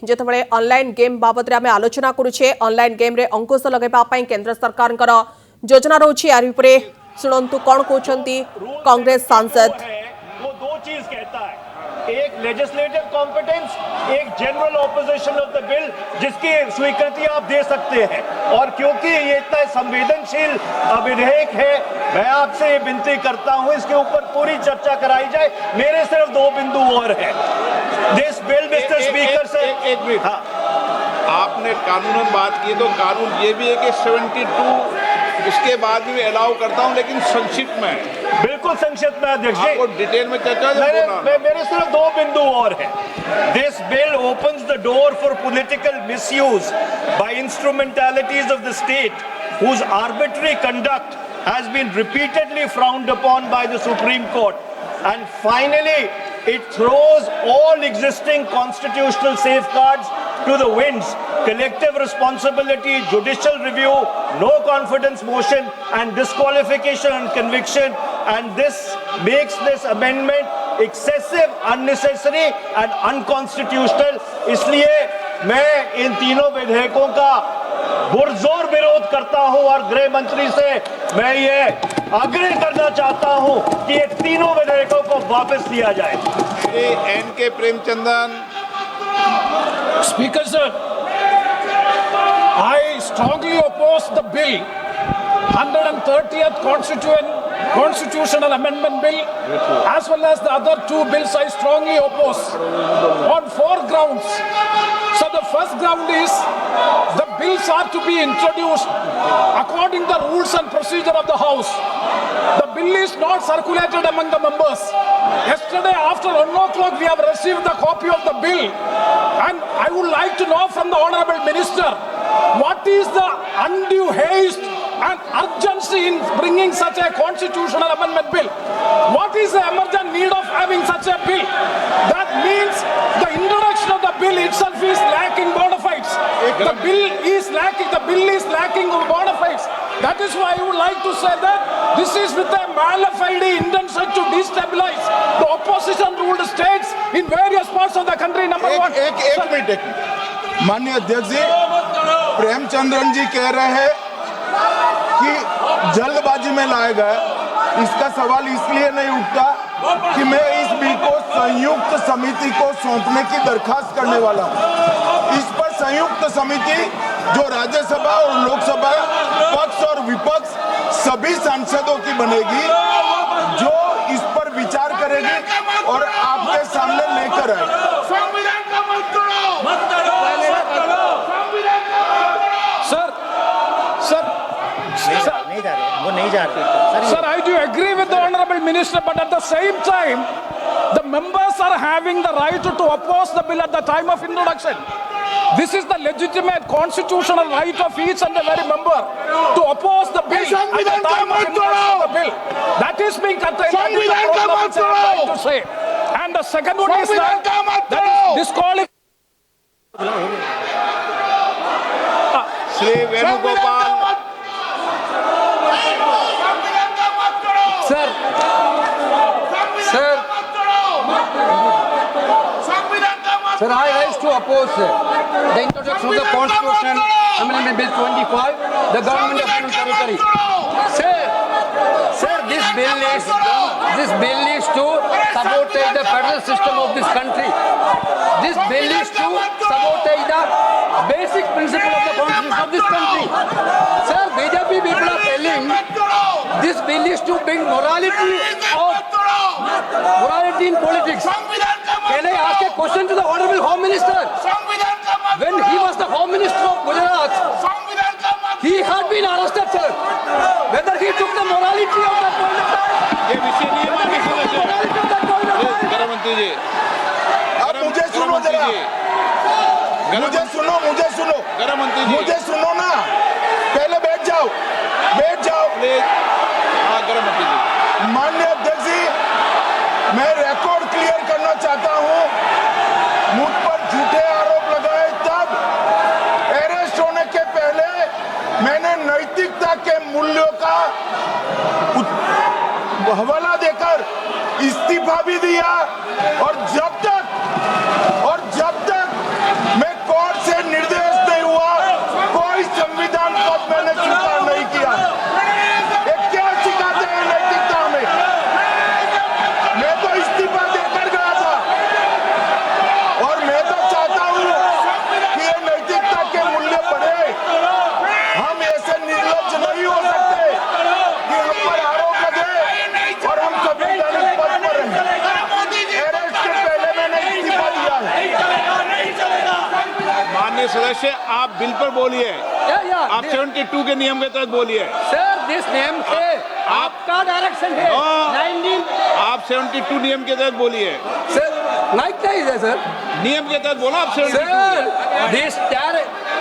जेतेबेले online game बाबत आम आलोचना करुचे ऑनलाइन गेम रे अंकुश लगाइबा पई केंद्र सरकार योजना रही यार उपरे सुनंतु कौन कहते कांग्रेस सांसद। वो दो चीज कहता है, एक लेजिस्लेटिव कॉम्पिटेंस, एक general opposition of the bill जिसकी स्वीकृति आप दे सकते हैं। और क्योंकि ये इतना संवेदनशील विधेयक है, मैं आपसे ये विनती करता हूं इसके ऊपर पूरी चर्चा कराई जाए। मेरे सिर्फ दो बिंदु और हैं। दिस बिल मिस्टर स्पीकर से एक मिनट, हाँ, आपने कानूनन बात की तो कानून ये भी है कि 72 उसके बाद भी अलाउ करता हूं, लेकिन संक्षिप्त में, बिल्कुल संक्षिप्त में अध्यक्ष जी, डिटेल में चर्चा मेरे सिर्फ दो बिंदु और हैं। This bill opens the door for political misuse by instrumentalities of the state whose arbitrary conduct has been repeatedly frowned upon by the Supreme Court. And finally, it throws all existing constitutional safeguards to the winds. Collective responsibility, judicial review, no confidence motion and disqualification and conviction. And this makes this amendment excessive, unnecessary and unconstitutional. इसलिए मैं इन तीनों विधेयकों का पुरजोर विरोध करता हूं और गृह मंत्री से मैं ये आग्रह करना चाहता हूं कि ये तीनों विधेयकों को वापस लिया जाए। NK. Premachandran. Speaker sir, I strongly oppose the bill, 130th Constitutional Amendment Bill, as well as the other two bills I strongly oppose on 4 grounds. So the first ground is the bills are to be introduced according to the rules and procedure of the House. The bill is not circulated among the members. Yesterday after 1 o'clock we have received the copy of the bill, and I would like to know from the Honourable Minister, what is the undue haste and urgency in bringing such a constitutional amendment bill? What is the emergent need of having such a bill? That means the introduction of the bill itself is lacking bona fides. The bill is lacking bona fides. That is why I would like to say that this is with a mala fide intention to destabilize the opposition ruled states in various parts of the country. Number one. एक minute माननीय अध्यक्ष जी, प्रेमचंद्रन जी कह रहे हैं कि जल्दबाजी में लाया गया। इसका सवाल इसलिए नहीं उठता कि मैं इस बिल को संयुक्त समिति को सौंपने की दरखास्त करने वाला हूं। इस पर संयुक्त समिति जो राज्यसभा और लोकसभा पक्ष और विपक्ष सभी सांसदों की बनेगी, जो इस पर विचार करेगी और आपके सामने लेकर आएगी। Sir, I do agree with the Honourable Minister, but at the same time, the members are having the right to oppose the bill at the time of introduction. This is the legitimate constitutional right of each and every member to oppose the bill at the time of introduction of the bill. That is being contained. That is the problem which I am trying to say. And the second one is that is disqualification. Shri Venugopal. Sir, I rise to oppose the introduction of the Constitution Amendment Bill 25, the Government of Union Territory. Sir, this bill is to sabotage the federal system of this country. This bill is to sabotage the basic principle of the Constitution of this country. Sir, BJP people are telling this bill is to bring morality in politics. Can I ask a question to the Honourable Home Minister? When he was the Home Minister of Gujarat, he had been arrested, sir. Whether he took the morality of that point of time, गृहमंत्री जी, आप मुझे सुनो जरा, मुझे सुनो, गृहमंत्री जी, मुझे सुनो ना, पहले बैठ जाओ। हाँ, गृहमंत्री जी। माननीय अध्यक्ष जी, मैं रिकॉर्ड क्लियर करना चाहता हूं। मुझ पर झूठे आरोप लगाए तब अरेस्ट होने के पहले मैंने नैतिकता के मूल्यों का हवाला देकर इस्तीफा भी दिया, और जब तक मैं सदस्य आप बिल पर बोलिए, Yeah, आप 72 के नियम के तहत बोलिए। सर दिस नेम से आपका डायरेक्शन है 19 आप 72 नियम के तहत बोलिए, सर लाइक है सर नियम के तहत बोलो आप 72। सर दिस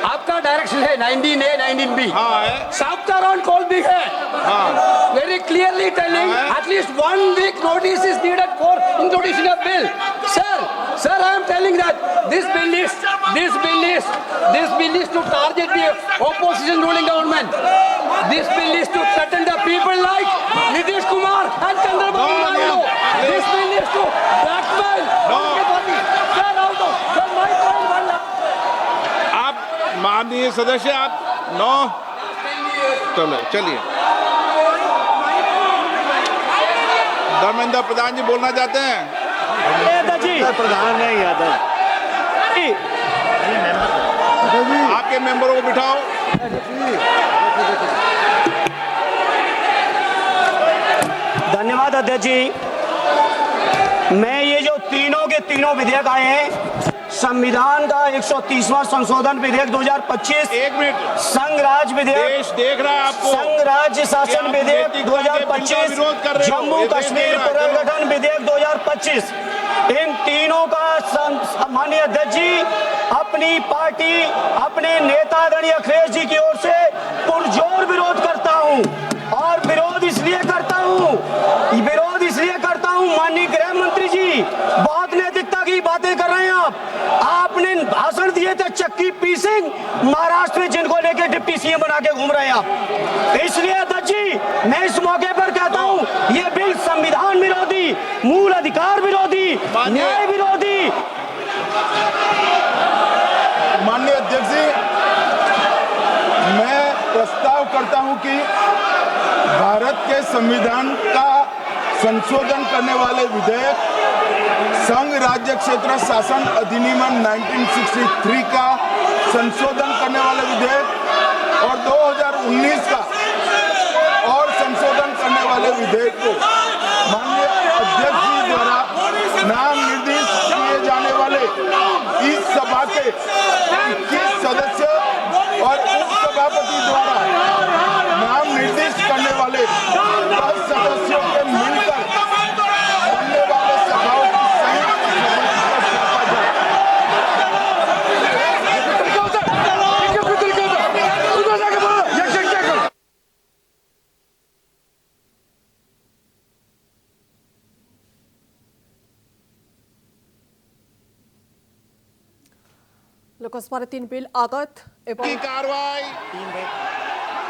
आपका डायरेक्शन है 19A 19B। हाँ है, South on call भी है, हाँ very clearly telling at least 1 week notice is needed for introducing a bill. Sir, I am telling that this bill is to target the opposition ruling government. This bill is to threaten the people like Nitish Kumar and Chandrababu Naidu. This bill is to blackmail. Sir, out of sir, my point one. आप माननीय सदस्य आप 9 चलिए। धर्मेंद्र प्रधान जी बोलना चाहते हैं? प्रधान नहीं यादव, आपके मेंबरों को बिठाओ। धन्यवाद अध्यक्ष जी। मैं ये जो तीनों के तीनों विधेयक आए हैं, संविधान का 130वां संशोधन विधेयक 2025, 1 मिनट, संघ राज्य विधेयक, देश देख रहा है आपको, संघ राज्य शासन विधेयक कि आप बिल का 2025, विरोध कर रहे हो, जम्मू ये देख कश्मीर रहा है। पुनर्गठन विधेयक 2025, इन तीनों का माननीय अध्यक्ष जी अपनी पार्टी अपने नेता आदरणीय अखिलेश जी की ओर से पुरजोर विरोध करता हूं। और विरोध इसलिए करता हूं माननीय गृह मंत्री जी, बहुत नैतिकता की बातें कर रहे हैं आपने भाषण दिए थे चक्की पी सिंह महाराष्ट्र में, जिनको लेके डिप्टी सीएम बना के घूम रहे हैं आप। इसलिए अध्यक्ष जी मैं इस मौके पर कहता हूं ये बिल संविधान विरोधी, मूल अधिकार विरोधी, न्याय विरोधी। माननीय अध्यक्ष जी, मैं प्रस्ताव करता हूं कि भारत के संविधान का संशोधन करने वाले विधेयक, संघ राज्य क्षेत्र शासन अधिनियम 1963 का संशोधन करने वाले विधेयक और 2019 का और संशोधन करने वाले विधेयक को माननीय अध्यक्ष जी द्वारा नाम निर्देशित किए जाने वाले इस सभा के 21 सदस्य और उपसभापति द्वारा नाम निर्दिष्ट करने वाले 10 सदस्यों के मिलकर बनने वाले सभाओं की संयुक्त सभा पर सौंपा जाए। लोकसभा 3 बिल आगत की एवं कार्रवाई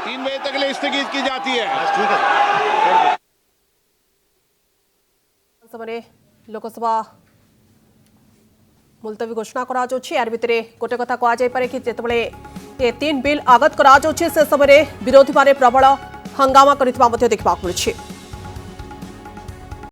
3 बजे तक के लिए स्थगित की जाती है। समय लोकसभा मुलतवी घोषणा करा जाउछि। यार भितरे गोटे कथा कहा जाय पारे कि जेतबेले ए 3 बिल आगत करा जाउछि से समय विरोधी माने प्रबल हंगामा करितबा मध्ये देखबा मिलुछि।